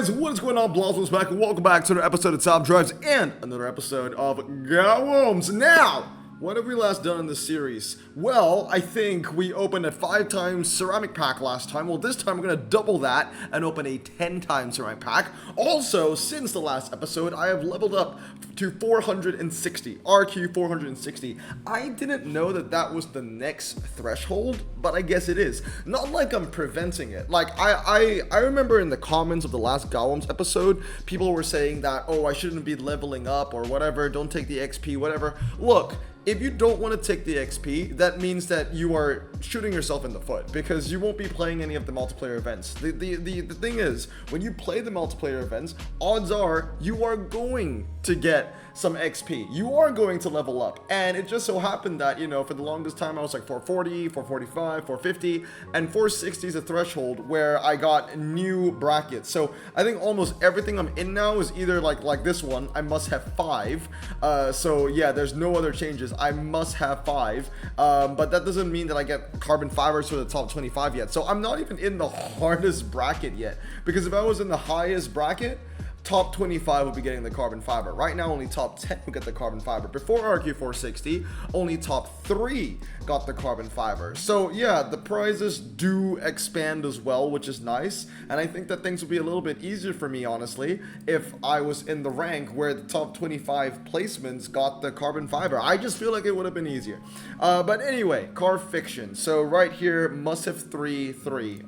guys, what is going on? Blossoms back, and welcome back to another episode of Top Drives and another episode of GAWOMS. Now, what have we last done in this series? Well, I think we opened a 5x ceramic pack last time. Well, this time we're going to double that and open a 10x ceramic pack. Also, since the last episode, I have leveled up to 460, RQ 460. I didn't know that that was the next threshold, but I guess it is. Not like I'm preventing it. Like, I remember in the comments of the last GAWOMS episode, people were saying that, oh, I shouldn't be leveling up or whatever, don't take the XP, whatever. Look, if you don't want to take the XP, that means that you are shooting yourself in the foot because you won't be playing any of the multiplayer events. The thing is, when you play the multiplayer events, odds are you are going to get some XP. You are going to level up. And it just so happened that, you know, for the longest time I was like 440, 445, 450, and 460 is a threshold where I got new brackets. So I think almost everything I'm in now is either like this one, I must have 5. So yeah, there's no other changes. I must have 5, but that doesn't mean that I get carbon fibers for the top 25 yet. So I'm not even in the hardest bracket yet, because if I was in the highest bracket, top 25 will be getting the carbon fiber. Right now, only top 10 will get the carbon fiber. Before RQ460, only top 3 got the carbon fiber. So yeah, the prizes do expand as well, which is nice. And I think that things would be a little bit easier for me, honestly, if I was in the rank where the top 25 placements got the carbon fiber. I just feel like it would have been easier. But anyway, car fiction. So right here, must have 3.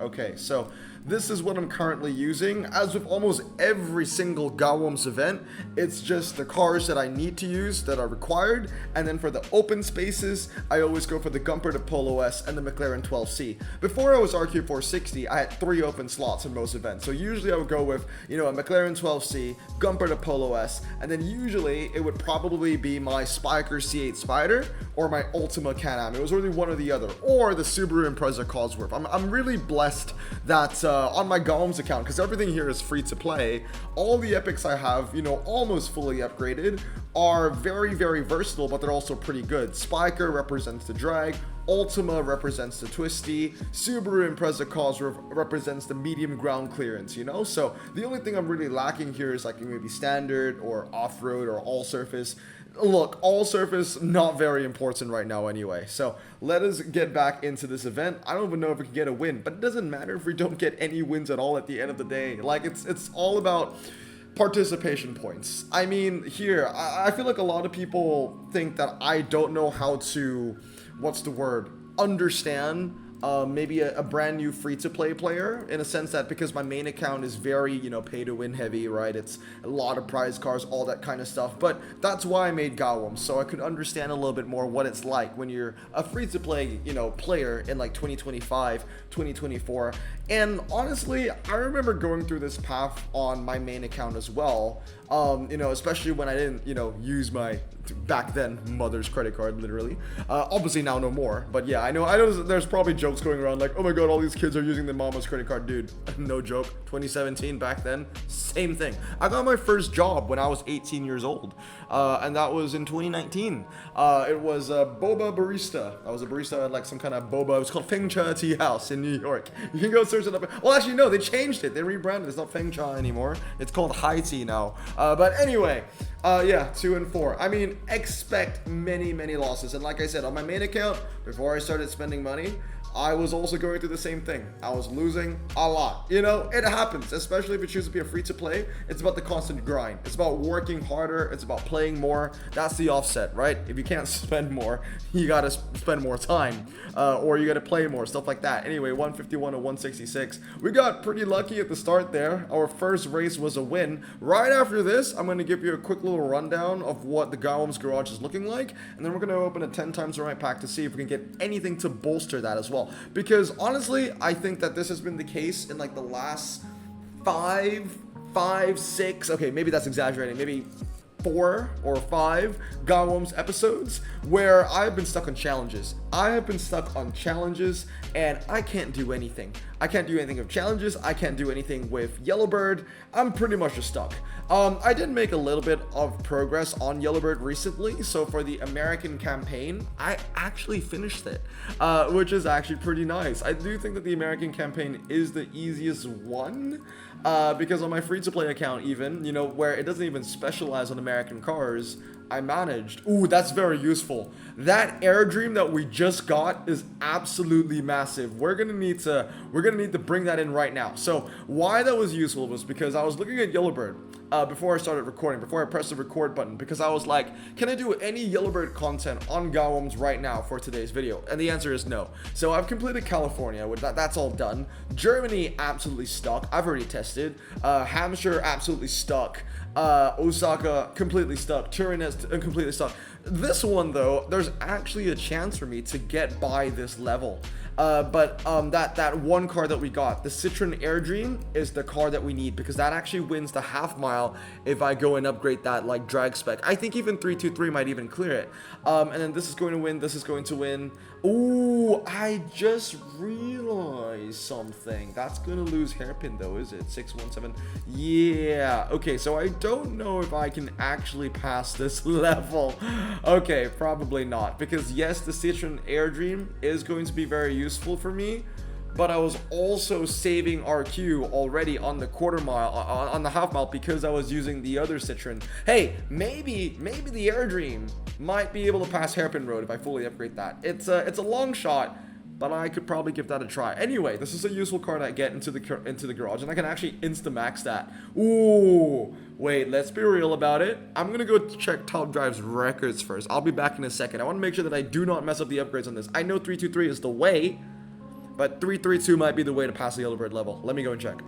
Okay, so this is what I'm currently using. As with almost every single GAWOMS event, it's just the cars that I need to use that are required. And then for the open spaces, I always go for the Gumper, the Polo S, and the McLaren 12C. Before I was RQ460, I had 3 open slots in most events. So usually I would go with, you know, a McLaren 12C, Gumper, the Polo S, and then usually it would probably be my Spiker C8 Spider or my Ultima Can-Am. It was really one or the other, or the Subaru Impreza Cosworth. I'm really blessed that on my GAWOMS account, because everything here is free to play, all the epics I have, you know, almost fully upgraded, are very, very versatile, but they're also pretty good. Spiker represents the drag, Ultima represents the twisty, Subaru Impreza Cosworth represents the medium ground clearance, you know? So the only thing I'm really lacking here is like maybe standard or off-road or all surface. Look, all surface, not very important right now anyway. So let us get back into this event. I don't even know if we can get a win, but it doesn't matter if we don't get any wins at all at the end of the day. Like, it's all about participation points. I mean, here, I feel like a lot of people think that I don't know how to, what's the word, understand maybe a brand new free-to-play player, in a sense that because my main account is very, you know, pay-to-win heavy, right? It's a lot of prize cars, all that kind of stuff. But that's why I made GAWOMS, so I could understand a little bit more what it's like when you're a free-to-play, you know, player in like 2025, 2024. And honestly, I remember going through this path on my main account as well. You know, especially when I didn't, you know, use my back then mother's credit card, literally. Obviously now no more, but yeah, I know there's probably jokes going around like, oh my god, all these kids are using their mama's credit card. Dude, no joke. 2017, back then, same thing. I got my first job when I was 18 years old, and that was in 2019. It was a boba barista. I was a barista at like some kind of boba. It was called Feng Cha Tea House in New York. You can go search it up. Well, actually no, they changed it. They rebranded. It's not Feng Cha anymore. It's called High Tea now. But anyway, yeah, 2 and 4. I mean, expect many losses. And like I said, on my main account, before I started spending money, I was also going through the same thing. I was losing a lot. You know, it happens, especially if you choose to be a free-to-play. It's about the constant grind. It's about working harder. It's about playing more. That's the offset, right? If you can't spend more, you gotta spend more time, or you gotta play more, stuff like that. Anyway, 151 to 166. We got pretty lucky at the start there. Our first race was a win. Right after this, I'm gonna give you a quick little rundown of what the GAWOMS garage is looking like, and then we're gonna open a 10x right pack to see if we can get anything to bolster that as well. Because honestly, I think that this has been the case in like the last 5, 6, okay, maybe that's exaggerating, maybe 4 or 5 GAWOMS episodes where I've been stuck on challenges. I have been stuck on challenges and I can't do anything. I can't do anything with challenges. I can't do anything with Yellowbird. I'm pretty much just stuck. I did make a little bit of progress on Yellowbird recently. So for the American campaign, I actually finished it, which is actually pretty nice. I do think that the American campaign is the easiest one. Because on my free-to-play account even, you know, where it doesn't even specialize on American cars, I managed. Ooh, that's very useful. That Airdream that we just got is absolutely massive. We're gonna need to bring that in right now. So why that was useful was because I was looking at Yellowbird before I started recording, before I pressed the record button, because I was like, can I do any Yellowbird content on GAWOMS right now for today's video? And the answer is no. So I've completed California, that's all done. Germany, absolutely stuck. I've already tested. Hampshire, absolutely stuck. Osaka, completely stuck. Turin is completely stuck. This one though, there's actually a chance for me to get by this level. But that one car that we got, the Citroen Airdream, is the car that we need, because that actually wins the half mile if I go and upgrade that like drag spec. I think even 323 might even clear it. And then this is going to win, this is going to win. Ooh, I just realized something. That's gonna lose hairpin though, is it? 617. Yeah. Okay, so I don't know if I can actually pass this level. Okay, probably not, because yes, the Citroen Airdream is going to be very useful for me, but I was also saving RQ already on the quarter mile, on the half mile, because I was using the other Citroen. Hey, maybe the Airdream might be able to pass Hairpin Road if I fully upgrade that. It's a long shot, but I could probably give that a try. Anyway, this is a useful car to get into the garage, and I can actually insta-max that. Ooh, wait, let's be real about it. I'm gonna go check Top Drive's records first. I'll be back in a second. I want to make sure that I do not mess up the upgrades on this. I know 323 is the way, but 332 might be the way to pass the Yellowbird level. Let me go and check.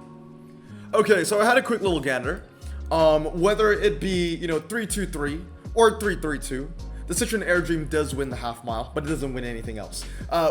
Okay, so I had a quick little gander. Whether it be, you know, 323 or 332, the Citroen Airdream does win the half mile, but it doesn't win anything else.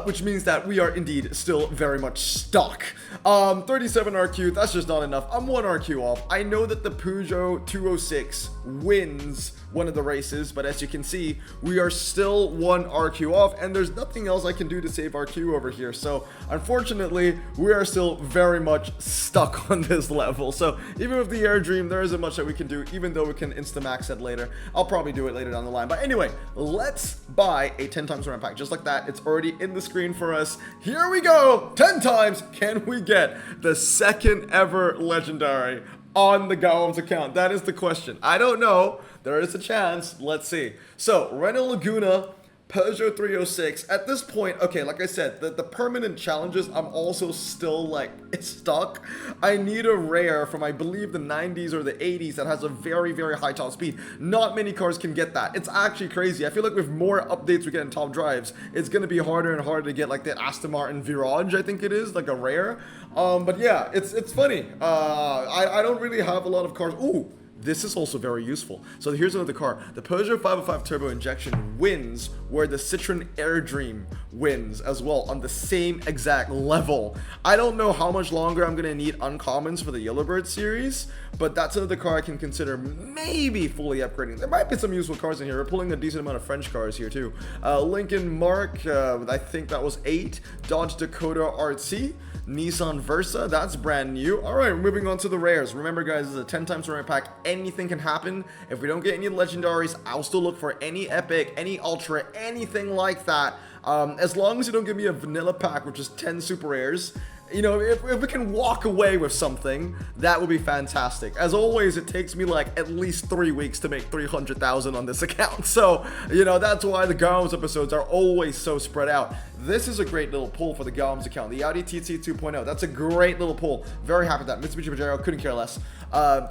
Which means that we are indeed still very much stuck. 37 RQ, that's just not enough. I'm 1 RQ off. I know that the Peugeot 206 wins one of the races, but as you can see, we are still 1 RQ off, and there's nothing else I can do to save RQ over here. So unfortunately, we are still very much stuck on this level. So even with the Airdream, there isn't much that we can do, even though we can insta-max it later. I'll probably do it later down the line. But anyway, let's buy a 10 times run pack. Just like that, it's already in the screen for us. Here we go. 10 times. Can we get the second ever legendary on the GAWOMS account? That is the question. I don't know. There is a chance. Let's see. So, Renault Laguna, Peugeot 306. At this point, okay, like I said, the permanent challenges, I'm also still like stuck. I need a rare from, I believe, the 90s or the 80s that has a very, very high top speed. Not many cars can get that. It's actually crazy. I feel like with more updates we get in top drives, it's going to be harder and harder to get like the Aston Martin Virage, I think it is, like a rare. But yeah, it's funny. I don't really have a lot of cars. Ooh. This is also very useful. So here's another car. The Peugeot 505 turbo injection wins where the Citroen Airdream wins as well on the same exact level. I don't know how much longer I'm going to need uncommons for the Yellowbird series, but that's another car I can consider maybe fully upgrading. There might be some useful cars in here. We're pulling a decent amount of French cars here too. Lincoln Mark, I think that was 8. Dodge Dakota RT. Nissan Versa, that's brand new. All right, moving on to the rares. Remember, guys, this is a 10 times rare pack. Anything can happen. If we don't get any legendaries, I'll still look for any epic, any ultra, anything like that. As long as you don't give me a vanilla pack, which is 10 super rares. You know, if we can walk away with something, that would be fantastic. As always, it takes me like at least 3 weeks to make 300,000 on this account. So, you know, that's why the GAWOMS episodes are always so spread out. This is a great little pull for the GAWOMS account. The Audi TT 2.0, that's a great little pull. Very happy with that. Mitsubishi Pajero, couldn't care less.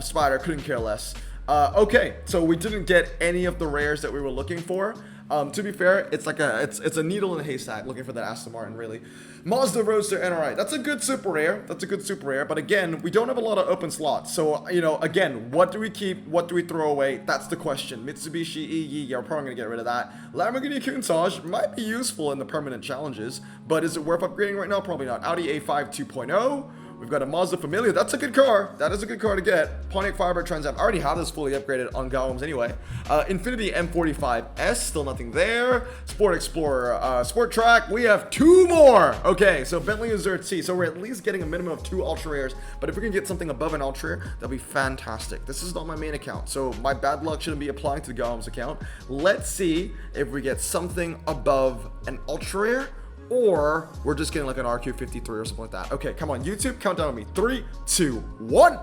Spider, couldn't care less. Okay, so we didn't get any of the rares that we were looking for. To be fair, it's like it's a needle in a haystack looking for that Aston Martin, really. Mazda Roadster NRI, that's a good super rare. That's a good super rare, but again, we don't have a lot of open slots. So, you know, again, what do we keep? What do we throw away? That's the question. Mitsubishi EE, yeah, we're probably gonna get rid of that. Lamborghini Countach might be useful in the permanent challenges, but is it worth upgrading right now? Probably not. Audi A5 2.0. We've got a Mazda Familia. That's a good car. That is a good car to get. Pontiac Firebird Trans Am. I already have this fully upgraded on GAWOMS anyway. Infiniti M45S. Still nothing there. Sport Explorer. Sport Track. We have 2 more. Okay, so Bentley Azure T. So we're at least getting a minimum of 2 ultra rares. But if we can get something above an ultra rare, that'll be fantastic. This is not my main account, so my bad luck shouldn't be applying to the GAWOMS account. Let's see if we get something above an ultra rare, or we're just getting like an RQ53 or something like that. Okay, come on, YouTube, count down on me. 3, 2, 1.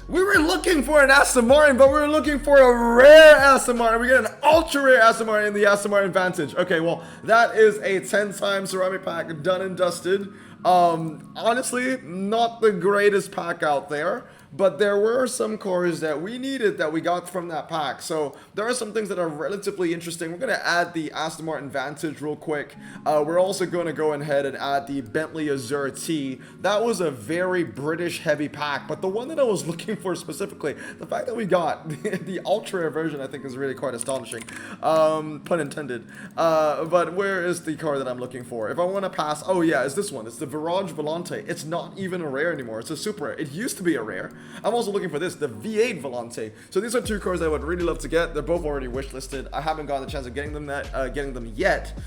We were looking for an Aston Martin, but we were looking for a rare Aston Martin. We get an ultra rare Aston Martin in the Aston Martin Vantage. Okay, well, that is a 10-time ceramic pack done and dusted. Honestly, not the greatest pack out there, but there were some cars that we needed that we got from that pack. So there are some things that are relatively interesting. We're going to add the Aston Martin Vantage real quick. We're also going to go ahead and add the Bentley Azure T. That was a very British heavy pack, but the one that I was looking for specifically, the fact that we got the ultra rare version, I think is really quite astonishing. Pun intended. But where is the car that I'm looking for? If I want to pass, oh yeah, it's this one. It's the Virage Volante. It's not even a rare anymore. It's a super rare. It used to be a rare. I'm also looking for this, the V8 Volante. So these are 2 cars I would really love to get. They're both already wishlisted. I haven't gotten the chance of getting them yet,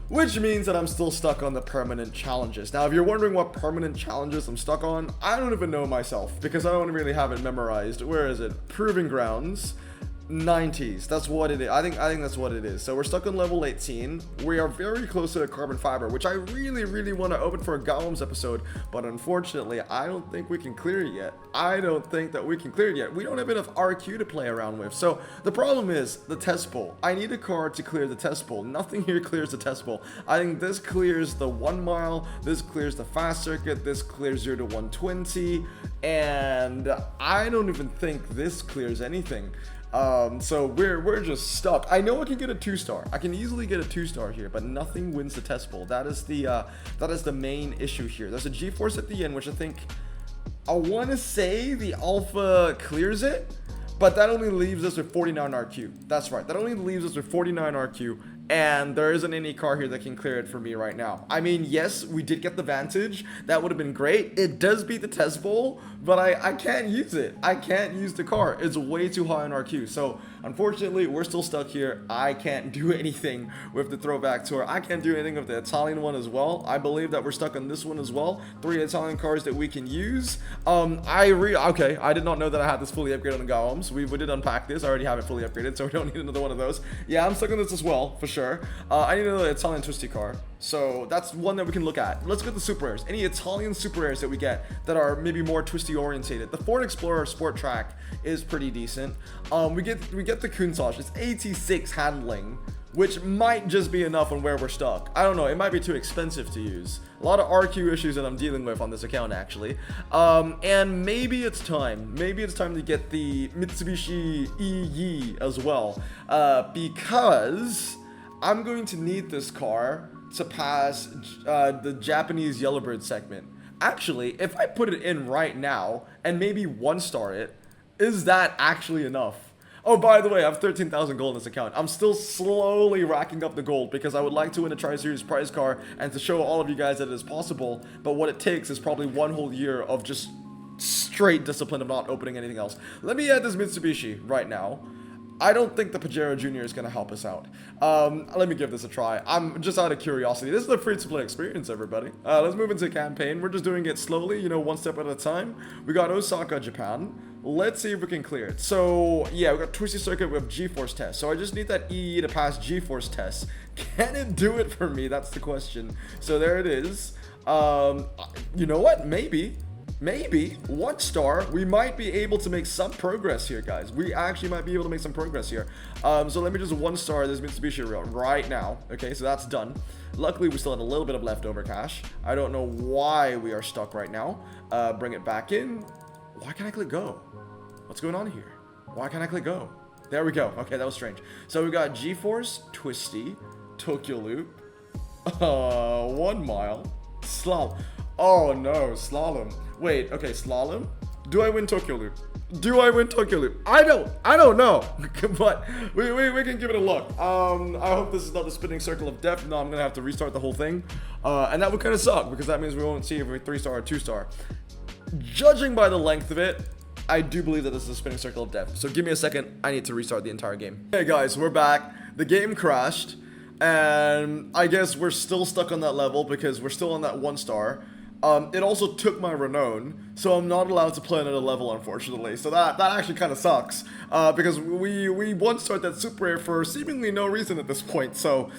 which means that I'm still stuck on the permanent challenges. Now, if you're wondering what permanent challenges I'm stuck on, I don't even know myself because I don't really have it memorized. Where is it? Proving Grounds. 90s, that's what it is. I think that's what it is. So we're stuck on level 18. We are very close to the carbon fiber, which I really want to open for a GAWOMS episode, but unfortunately I don't think we can clear it yet. I don't think that we can clear it yet. We don't have enough RQ to play around with. So the problem is the test pool. I need a car to clear the test pool. Nothing here clears the test pool. I think this clears the 1 mile, this clears the fast circuit, this clears 0 to 120, and I don't even think this clears anything. So we're just stuck. I know I can get a 2-star. I can easily get a 2-star here, but nothing wins the test pool. That is the main issue here. There's a G-force at the end, which I want to say the Alpha clears it, but that only leaves us with 49 RQ. That's right. That only leaves us with 49 RQ. And there isn't any car here that can clear it for me right now. I mean, yes, we did get the Vantage. That would have been great. It does beat the test bowl, but I can't use it. I can't use the car. It's way too high on RQ. So unfortunately, we're still stuck here. I can't do anything with the throwback tour. I can't do anything with the Italian one as well. I believe that we're stuck on this one as well. 3 Italian cars that we can use. Okay, I did not know that I had this fully upgraded on the GAWOMS. We did unpack this. I already have it fully upgraded, so we don't need another one of those. Yeah, I'm stuck on this as well, for sure. I need another Italian twisty car, so that's one that we can look at. Let's get the super rares. Any Italian super rares that we get that are maybe more twisty orientated. The Ford Explorer Sport Track is pretty decent. We get the Countach. It's 86 handling, which might just be enough on where we're stuck. I don't know, it might be too expensive to use. A lot of RQ issues that I'm dealing with on this account, actually. And maybe it's time to get the Mitsubishi EE as well, because I'm going to need this car to pass the Japanese Yellowbird segment. Actually, if I put it in right now and maybe 1-star it, is that actually enough? Oh, by the way, I have 13,000 gold in this account. I'm still slowly racking up the gold because I would like to win a Tri-Series prize car and to show all of you guys that it is possible, but what it takes is probably 1 whole year of just straight discipline of not opening anything else. Let me add this Mitsubishi right now. I don't think the Pajero Jr. is going to help us out. Let me give this a try. I'm just out of curiosity. This is a free-to-play experience, everybody. Let's move into campaign. We're just doing it slowly, you know, 1 step at a time. We got Osaka, Japan. Let's see if we can clear it. So, yeah, we got Twisty Circuit with G-Force test. So I just need that EE to pass G-Force test. Can it do it for me? That's the question. So there it is. You know what? Maybe 1-star, we might be able to make some progress here, guys. We actually might be able to make some progress here. So let me just 1-star this Mitsubishi rail right now. Okay, so that's done. Luckily, we still have a little bit of leftover cash. I don't know why we are stuck right now. Bring it back in. Why can't I click go? What's going on here? Why can't I click go? There we go. Okay, that was strange. So we got G-Force, Twisty, Tokyo Loop, 1 mile, Slalom. Oh no, Slalom. Wait, okay, Slalom? Do I win Tokyo Loop? Do I win Tokyo Loop? I don't know. But we can give it a look. I hope this is not the spinning circle of death. No, I'm gonna have to restart the whole thing. And that would kind of suck because that means we won't see if we're 3-star or 2-star. Judging by the length of it, I do believe that this is a spinning circle of death. So give me a second. I need to restart the entire game. Hey guys, we're back. The game crashed. And I guess we're still stuck on that level because we're still on that 1-star. It also took my Renault, so I'm not allowed to play another level, unfortunately. So that actually kind of sucks, because we 1-starred that Super Air for seemingly no reason at this point. So,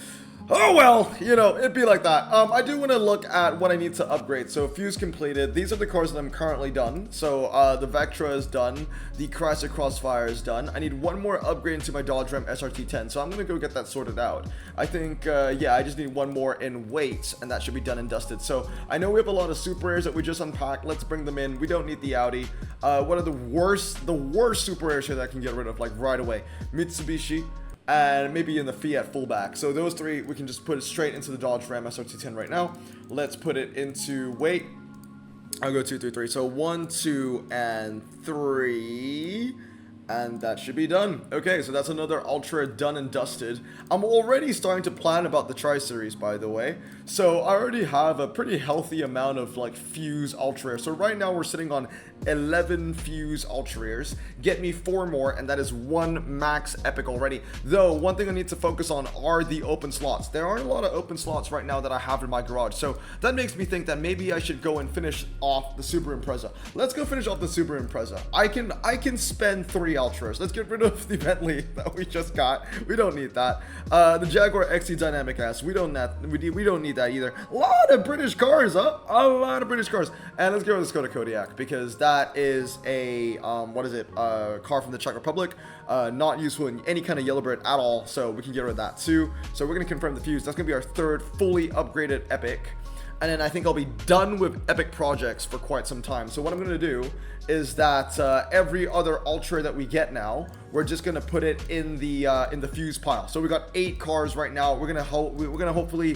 oh well, you know, it'd be like that. I do want to look at what I need to upgrade. So fuse completed. These are the cars that I'm currently done. So the Vectra is done. The Chrysler Crossfire is done. I need one more upgrade into my Dodge Ram SRT10. So I'm going to go get that sorted out. I think, yeah, I just need one more in weight, and that should be done and dusted. So I know we have a lot of Super Airs that we just unpacked. Let's bring them in. We don't need the Audi. What are the worst Super Airs here that I can get rid of, like right away? Mitsubishi. And maybe in the Fiat fullback. So those three, we can just put it straight into the Dodge Ram SRT10 right now. Let's put it into weight. I'll go 2, 3, 3. So 1, 2, and 3. And that should be done. Okay, so that's another Ultra done and dusted. I'm already starting to plan about the Tri-Series, by the way. So I already have a pretty healthy amount of like Fuse Ultra Airs. So right now we're sitting on 11 Fuse Ultra Airs. Get me 4 more, and that is 1 max epic already. Though, one thing I need to focus on are the open slots. There aren't a lot of open slots right now that I have in my garage. So that makes me think that maybe I should go and finish off the Super Impreza. Let's go finish off the Super Impreza. I can spend 3 Ultras. Let's get rid of the Bentley that we just got. We don't need that. The Jaguar XE Dynamic S. We don't need that either. A lot of British cars, huh? A lot of British cars. And let's get rid of the Skoda Kodiaq because that is a car from the Czech Republic. Not useful in any kind of Yellowbird at all. So we can get rid of that too. So we're gonna confirm the Fuse. That's gonna be our 3rd fully upgraded Epic. And then I think I'll be done with Epic projects for quite some time. So what I'm going to do is that every other Ultra that we get now, we're just going to put it in the Fuse pile. So we got 8 cars right now. We're gonna hopefully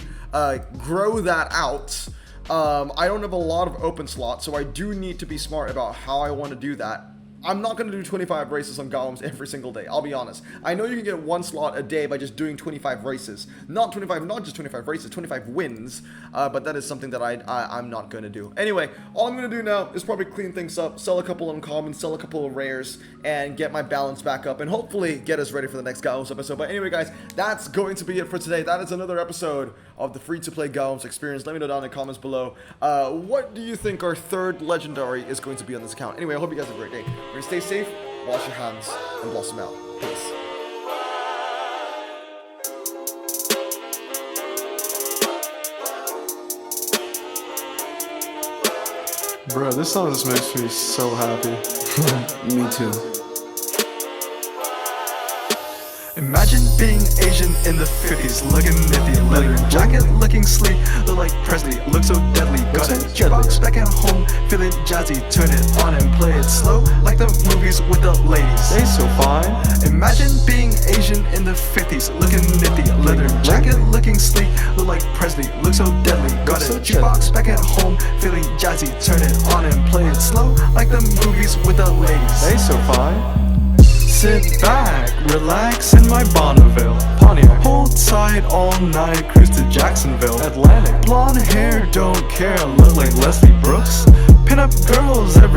grow that out. I don't have a lot of open slots, so I do need to be smart about how I want to do that. I'm not going to do 25 races on GAWOMS every single day, I'll be honest. I know you can get 1 slot a day by just doing 25 races. Not just 25 races, 25 wins, but that is something that I'm not going to do. Anyway, all I'm going to do now is probably clean things up, sell a couple uncommons, sell a couple of rares, and get my balance back up, and hopefully get us ready for the next GAWOMS episode. But anyway, guys, that's going to be it for today. That is another episode of the free-to-play GAWOMS experience. Let me know down in the comments below. What do you think our 3rd legendary is going to be on this account? Anyway, I hope you guys have a great day. We're gonna stay safe, wash your hands, and blossom out. Peace. Bro, this song just makes me so happy. Me too. Imagine being Asian in the 50s, looking nifty, leather jacket, looking sleek, look like Presley, look so deadly. Got a jukebox back at home, feeling jazzy, turn it on and play it slow, like the movies with the ladies. They so fine. Imagine being Asian in the 50s, looking nifty, leather jacket, looking sleek, look like Presley, look so deadly. Got a jukebox back at home, feeling jazzy, turn it on and play it slow, like the movies with the ladies. They so fine. Sit back, relax in my Bonneville Pontiac. Hold tight all night, cruise to Jacksonville Atlantic. Blonde hair, don't care, look like Leslie Brooks. Pin up girls every